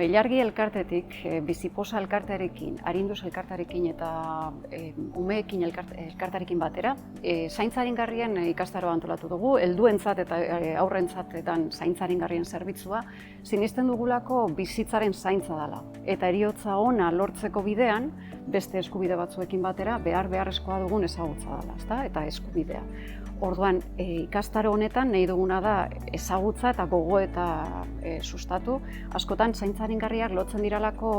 Ilargi elkartetik, Biziposa elkartearekin, Arinduz elkartearekin eta umeekin elkartearekin batera, zaintzaringarrien ikastaroa antolatu dugu, helduentzat eta aurrentzatetan zaintzaringarrien zerbitzua, sinisten dugulako bizitzaren zaintza dela. Eta heriotza ona lortzeko bidean, beste eskubide batzuekin batera, beharrezkoa dugun ezagutza dela, ezta? Eta eskubidea. Orduan, ikastaro honetan nahi duguna da ezagutza eta gogoeta sustatu. Askotan zaintzaringarriak lotzen diralako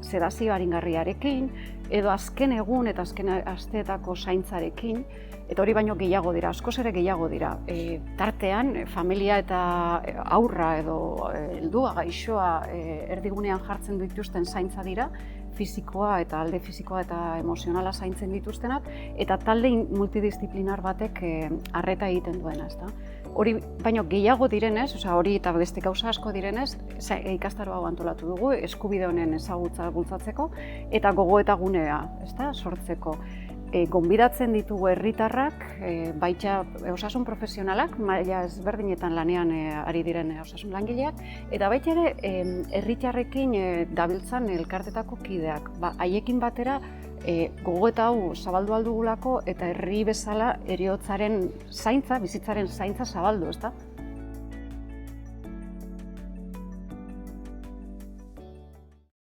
sedazio aringarriarekin, edo azken egun eta azken asteetako zaintzarekin, eta hori baino gehiago dira, askoz ere gehiago dira. Tartean, familia eta haurra edo heldua, gaixoa erdigunean jartzen dituzten zaintza dira, fisikoa eta alde fisikoa eta emozionala zaintzen dituztenak, eta talde multidisziplinar batek arreta egiten duena, ezta? Hori baino gehiago direnez, hori eta beste gauza asko direnez, ikastaro hau antolatu dugu, eskubide honen ezagutza bultzatzeko eta gogoeta gunea, ezta, sortzeko. Gonbidatzen ditugu herritarrak, baita osasun profesionalak, maila ezberdinetan lanean ari diren osasun langileak, eta baita ere herritarrekin dabiltzan elkartetako kideak. Haiekin batera gogoeta hau zabaldu aldugulako eta herri bezala heriotzaren zaintza, bizitzaren zaintza zabaldu, ezta?